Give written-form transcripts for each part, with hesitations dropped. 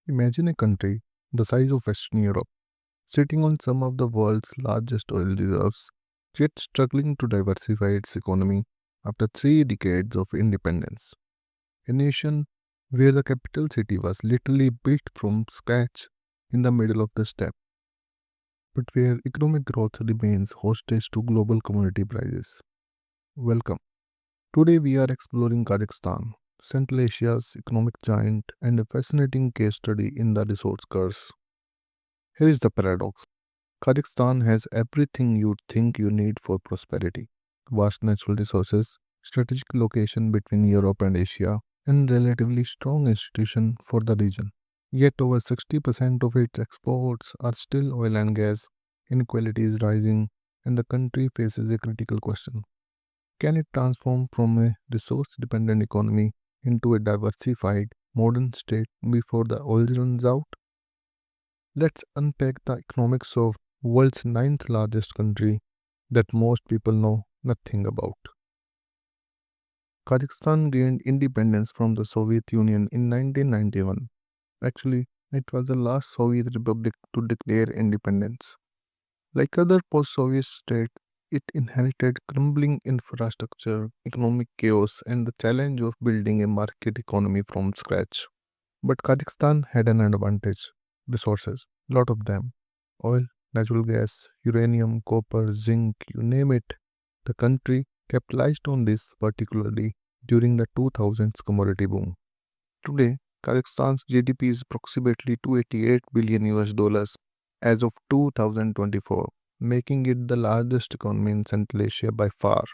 Imagine a country the size of Western Europe, sitting on some of the world's largest oil reserves, yet struggling to diversify its economy after 3 decades of independence. A nation where the capital city was literally built from scratch in the middle of the steppe, but where economic growth remains hostage to global commodity prices. Welcome. Today we are exploring Kazakhstan, Central Asia's economic giant, and a fascinating case study in the resource curse. Here is the paradox. Kazakhstan has everything you'd think you need for prosperity: vast natural resources, strategic location between Europe and Asia, and relatively strong institution for the region. Yet over 60% of its exports are still oil and gas, inequality is rising, and the country faces a critical question. Can it transform from a resource dependent economy into a diversified, modern state before the oil runs out? Let's unpack the economics of world's ninth largest country that most people know nothing about. Kazakhstan gained independence from the Soviet Union in 1991. Actually, it was the last Soviet republic to declare independence. Like other post-Soviet states, it inherited crumbling infrastructure, economic chaos, and the challenge of building a market economy from scratch. But Kazakhstan had an advantage: resources, lot of them. Oil, natural gas, uranium, copper, zinc, you name it. The country capitalized on this particularly during the 2000s commodity boom. Today, Kazakhstan's GDP is approximately 288 billion US dollars as of 2024, making it the largest economy in Central Asia by far.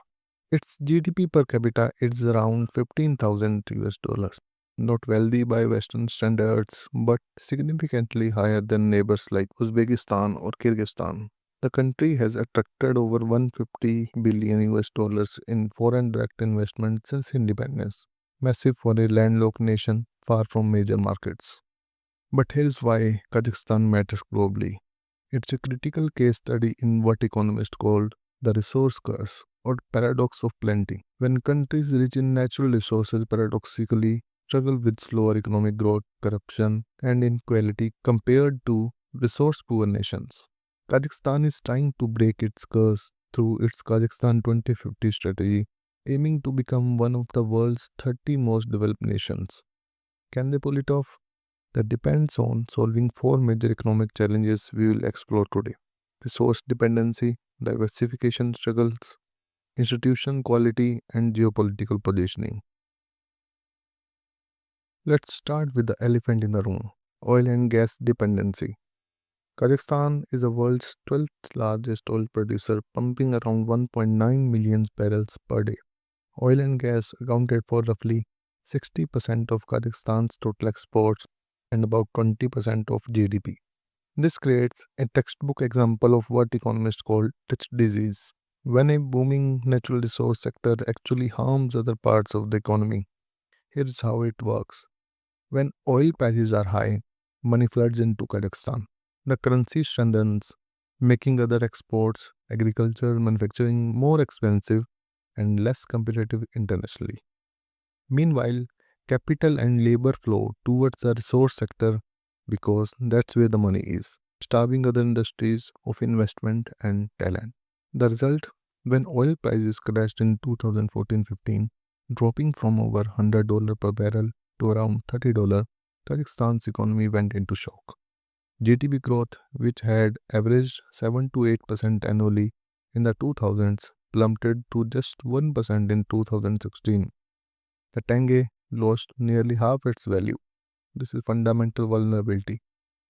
Its GDP per capita is around 15,000 US dollars. Not wealthy by Western standards, but significantly higher than neighbors like Uzbekistan or Kyrgyzstan. The country has attracted over 150 billion US dollars in foreign direct investment since independence, massive for a landlocked nation far from major markets. But here's why Kazakhstan matters globally. It's a critical case study in what economists call the resource curse or paradox of plenty. When countries rich in natural resources paradoxically struggle with slower economic growth, corruption, and inequality compared to resource poor nations. Kazakhstan is trying to break its curse through its Kazakhstan 2050 strategy, aiming to become one of the world's 30 most developed nations. Can they pull it off? That depends on solving four major economic challenges we will explore today: resource dependency, diversification struggles, institution quality, and geopolitical positioning. Let's start with the elephant in the room: oil and gas dependency. Kazakhstan is the world's 12th largest oil producer, pumping around 1.9 million barrels per day. Oil and gas accounted for roughly 60% of Kazakhstan's total exports and about 20% of GDP. This creates a textbook example of what economists call Dutch disease, when a booming natural resource sector actually harms other parts of the economy. Here's how it works. When oil prices are high, money floods into Kazakhstan. The currency strengthens, making other exports, agriculture, manufacturing more expensive and less competitive internationally. Meanwhile, capital and labor flow towards the resource sector because that's where the money is, starving other industries of investment and talent. The result: when oil prices crashed in 2014-15, dropping from over $100 per barrel to around $30, Kazakhstan's economy went into shock. GDP growth, which had averaged 7 to 8% annually in the 2000s, plummeted to just 1% in 2016. The tenge lost nearly half its value. This is fundamental vulnerability.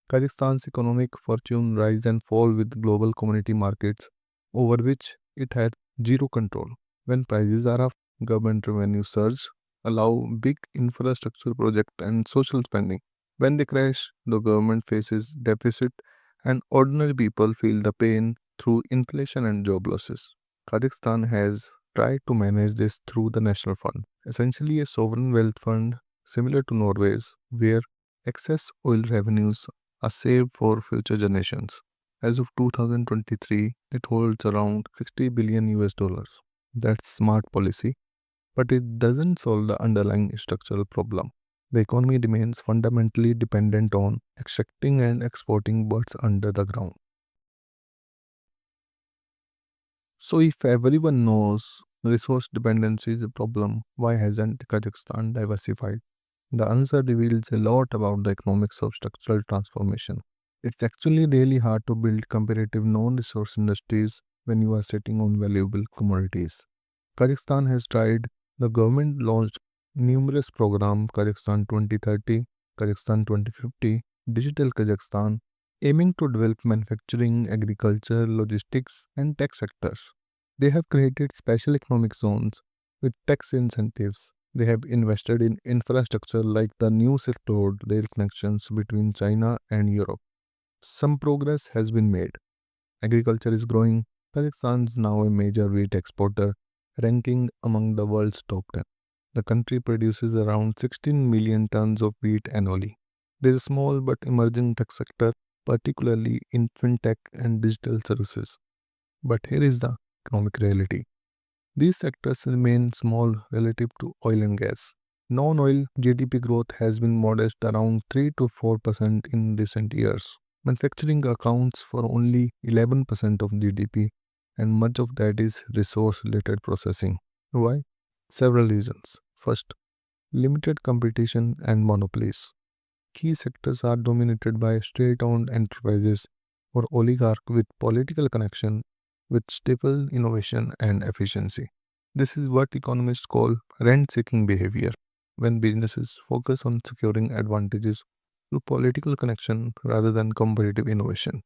Kazakhstan's economic fortune rise and fall with global commodity markets over which it had zero control. When prices are up, government revenue surge, allow big infrastructure project and social spending. When they crash, the government faces deficit and ordinary people feel the pain through inflation and job losses. Kazakhstan has tried to manage this through the National Fund, essentially a sovereign wealth fund similar to Norway's, where excess oil revenues are saved for future generations. As of 2023, it holds around 60 billion US dollars. That's smart policy, but it doesn't solve the underlying structural problem. The economy remains fundamentally dependent on extracting and exporting what's under the ground. So, if everyone knows resource dependency is a problem, why hasn't Kazakhstan diversified? The answer reveals a lot about the economics of structural transformation. It's actually really hard to build comparative non resource industries when you are sitting on valuable commodities. Kazakhstan has tried. The government launched numerous programs: Kazakhstan 2030, Kazakhstan 2050, Digital Kazakhstan, aiming to develop manufacturing, agriculture, logistics, and tech sectors. They have created special economic zones with tax incentives. They have invested in infrastructure like the new Silk Road rail connections between China and Europe. Some progress has been made. Agriculture is growing. Kazakhstan is now a major wheat exporter, ranking among the world's top 10. The country produces around 16 million tons of wheat annually. There is a small but emerging tech sector, particularly in fintech and digital services. But here is the economic reality. These sectors remain small relative to oil and gas. Non oil GDP growth has been modest, around 3 to 4% in recent years. Manufacturing accounts for only 11% of GDP, and much of that is resource related processing. Why? Several reasons. First, limited competition and monopolies. Key sectors are dominated by state owned enterprises or oligarchs with political connection, with stifle innovation and efficiency. This is what economists call rent seeking behavior, when businesses focus on securing advantages through political connection rather than competitive innovation.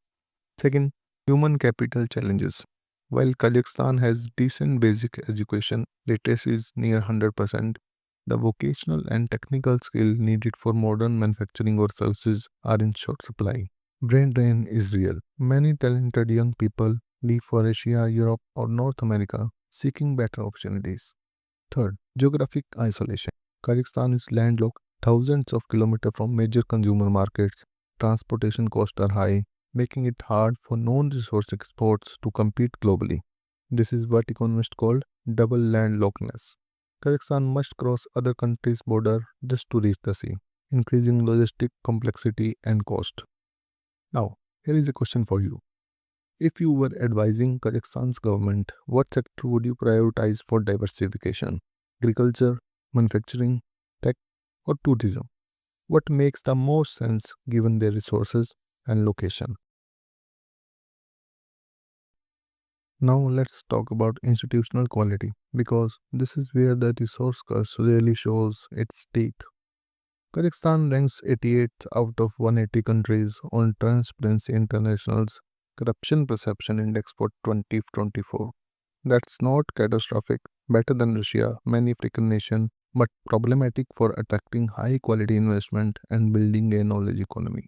Second, human capital challenges. While Kazakhstan has decent basic education, literacy is near 100%, the vocational and technical skill needed for modern manufacturing or services are in short supply. Brain drain is real. Many talented young people leave for Asia, Europe, or North America seeking better opportunities. Third, geographic isolation. Kazakhstan is landlocked thousands of kilometers from major consumer markets. Transportation costs are high, making it hard for non resource exports to compete globally. This is what economists call double landlockedness. Kazakhstan must cross other countries' border just to reach the sea, increasing logistic complexity and cost. Now, here is a question for you. If you were advising Kazakhstan's government, what sector would you prioritize for diversification? Agriculture, manufacturing, tech, or tourism? What makes the most sense given their resources and location? Now let's talk about institutional quality because this is where the resource curse really shows its teeth. Kazakhstan ranks 88th out of 180 countries on Transparency International's Corruption Perception Index for 2024. That's not catastrophic, better than Russia, many African nations, but problematic for attracting high quality investment and building a knowledge economy.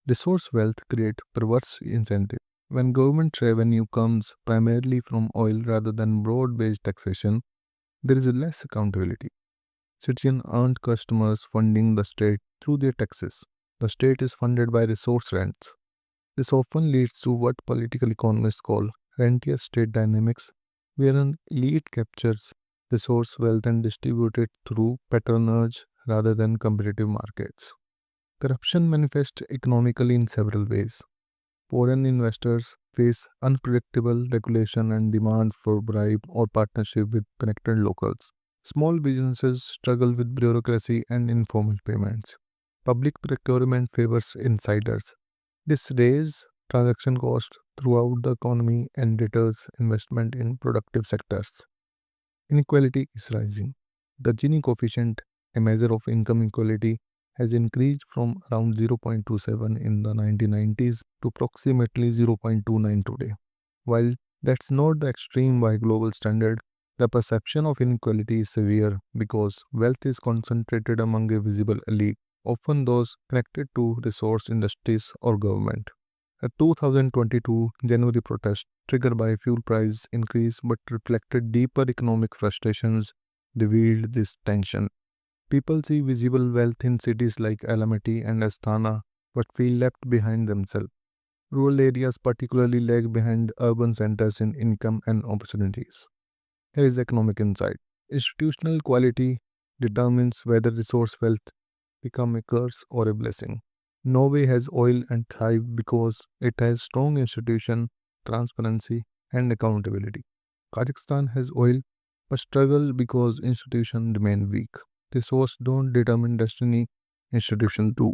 Resource wealth creates perverse incentives. When government revenue comes primarily from oil rather than broad based taxation, there is less accountability. Citizens aren't customers funding the state through their taxes. The state is funded by resource rents. This often leads to what political economists call rentier state dynamics, where an elite captures resource wealth and distributes it through patronage rather than competitive markets. Corruption manifests economically in several ways. Foreign investors face unpredictable regulation and demand for bribe or partnership with connected locals. Small businesses struggle with bureaucracy and informal payments. Public procurement favors insiders. This raises transaction costs throughout the economy and deters investment in productive sectors. Inequality is rising. The Gini coefficient, a measure of income equality, has increased from around 0.27 in the 1990s to approximately 0.29 today. While that's not the extreme by global standard, the perception of inequality is severe because wealth is concentrated among a visible elite, often those connected to resource industries or government. A 2022 January protest, triggered by fuel price increase but reflected deeper economic frustrations, revealed this tension. People see visible wealth in cities like Alamati and Astana but feel left behind themselves. Rural areas particularly lag behind urban centers in income and opportunities. Here is economic insight. Institutional quality determines whether resource wealth become a curse or a blessing. Norway has oil and thrive because it has strong institution, transparency, and accountability. Kazakhstan has oil but struggle because institutions remain weak. Resources don't determine destiny, institutions do.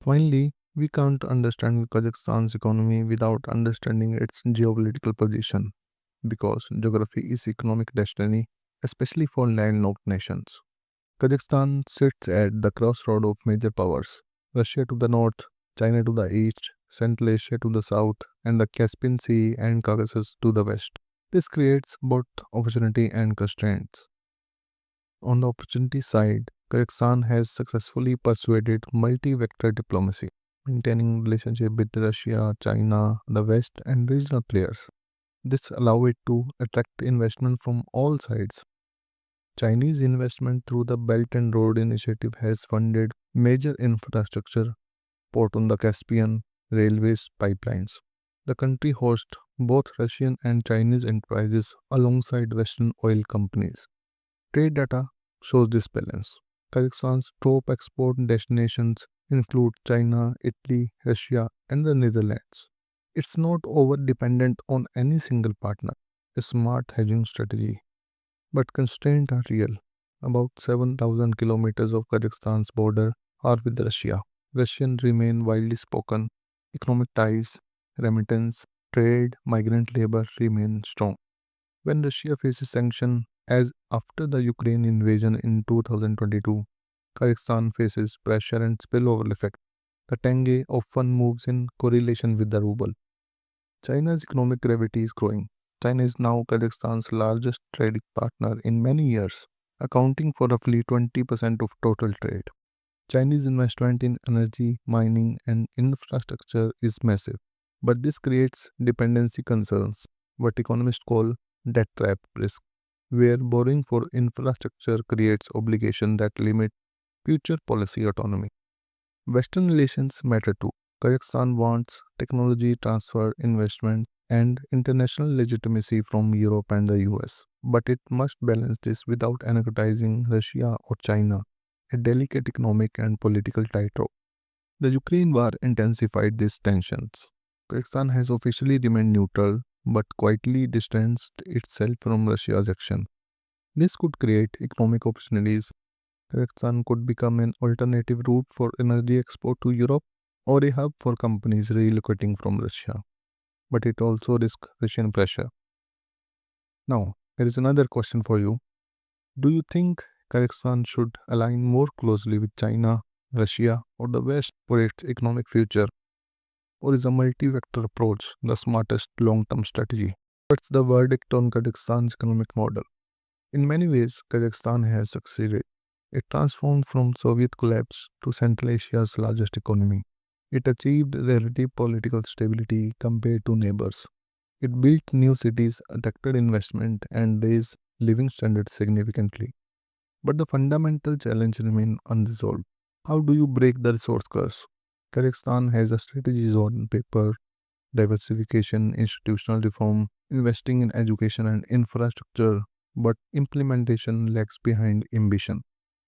Finally, we can't understand Kazakhstan's economy without understanding its geopolitical position because geography is economic destiny, especially for landlocked nations. Kazakhstan sits at the crossroad of major powers Russia to the north, China to the east, Central Asia to the south, and the Caspian Sea and Caucasus to the west. This creates both opportunity and constraints. On the opportunity side, Kazakhstan has successfully persuaded multi-vector diplomacy, maintaining relationship with Russia, China, the West, and regional players. This allows it to attract investment from all sides. Chinese investment through the Belt and Road Initiative has funded major infrastructure, port on the Caspian, railways, pipelines. The country hosts both Russian and Chinese enterprises alongside Western oil companies. Trade data shows this balance. Kazakhstan's top export destinations include China, Italy, Russia, and the Netherlands. It's not over dependent on any single partner. A smart hedging strategy. But constraints are real. About 7,000 kilometers of Kazakhstan's border are with Russia. Russian remain widely spoken. Economic ties, remittance, trade, migrant labor remain strong. When Russia faces sanctions, as after the Ukraine invasion in 2022, Kazakhstan faces pressure and spillover effect. The tenge often moves in correlation with the ruble. China's economic gravity is growing. China is now Kazakhstan's largest trading partner in many years, accounting for roughly 20% of total trade. Chinese investment in energy, mining, and infrastructure is massive, but this creates dependency concerns, what economists call debt trap risk, where borrowing for infrastructure creates obligations that limit future policy autonomy. Western relations matter too. Kazakhstan wants technology transfer, investment, and international legitimacy from Europe and the US. But it must balance this without antagonizing Russia or China, a delicate economic and political tightrope. The Ukraine war intensified these tensions. Kazakhstan has officially remained neutral but quietly distanced itself from Russia's action. This could create economic opportunities. Kazakhstan could become an alternative route for energy export to Europe or a hub for companies relocating from Russia. But it also risks Russian pressure. Now, there is another question for you. Do you think Kazakhstan should align more closely with China, Russia, or the West for its economic future? Or is a multi vector approach the smartest long term strategy? What's the verdict on Kazakhstan's economic model? In many ways, Kazakhstan has succeeded. It transformed from Soviet collapse to Central Asia's largest economy. It achieved relative political stability compared to neighbors. It built new cities, attracted investment, and raised living standards significantly. But the fundamental challenge remains unresolved. How do you break the resource curse? Kazakhstan has a strategies on paper, diversification, institutional reform, investing in education and infrastructure, but implementation lags behind ambition.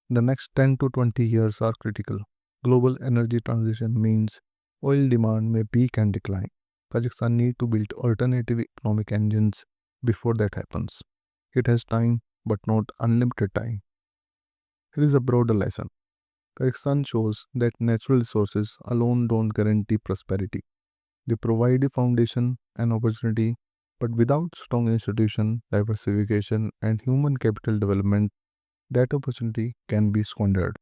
The next 10 to 20 years are critical. Global energy transition means oil demand may peak and decline. Kazakhstan need to build alternative economic engines before that happens. It has time, but not unlimited time. Here is a broader lesson. Kazakhstan shows that natural resources alone don't guarantee prosperity. They provide a foundation and opportunity, but without strong institution, diversification, and human capital development, that opportunity can be squandered.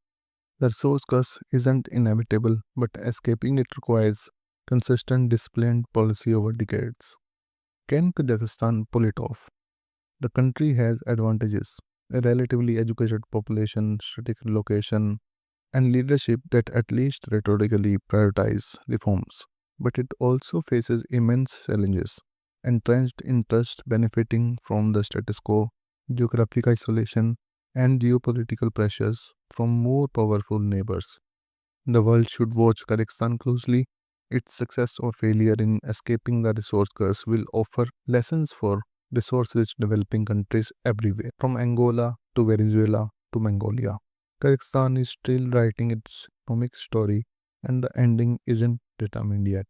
The resource curse isn't inevitable, but escaping it requires consistent, disciplined policy over decades. Can Kazakhstan pull it off? The country has advantages: a relatively educated population, strategic location, and leadership that at least rhetorically prioritize reforms. But it also faces immense challenges: entrenched interest benefiting from the status quo, geographic isolation, and geopolitical pressures from more powerful neighbors. The world should watch Kazakhstan closely. Its success or failure in escaping the resource curse will offer lessons for resource rich developing countries everywhere, from Angola to Venezuela to Mongolia. Kazakhstan is still writing its economic story, and the ending isn't determined yet.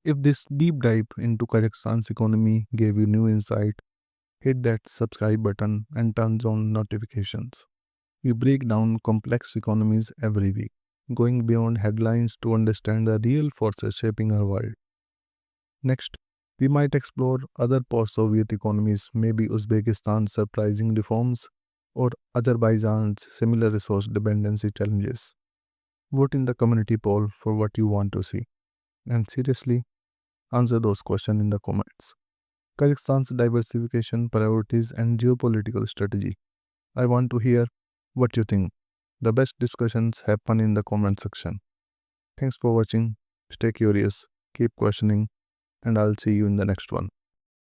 If this deep dive into Kazakhstan's economy gave you new insight, hit that subscribe button and turn on notifications. We break down complex economies every week, going beyond headlines to understand the real forces shaping our world. Next, we might explore other post Soviet economies, maybe Uzbekistan's surprising reforms or Azerbaijan's similar resource dependency challenges. Vote in the community poll for what you want to see. And seriously, answer those questions in the comments. Kazakhstan's diversification priorities and geopolitical strategy. I want to hear what you think. The best discussions happen in the comment section. Thanks for watching. Stay curious, keep questioning, and I'll see you in the next one.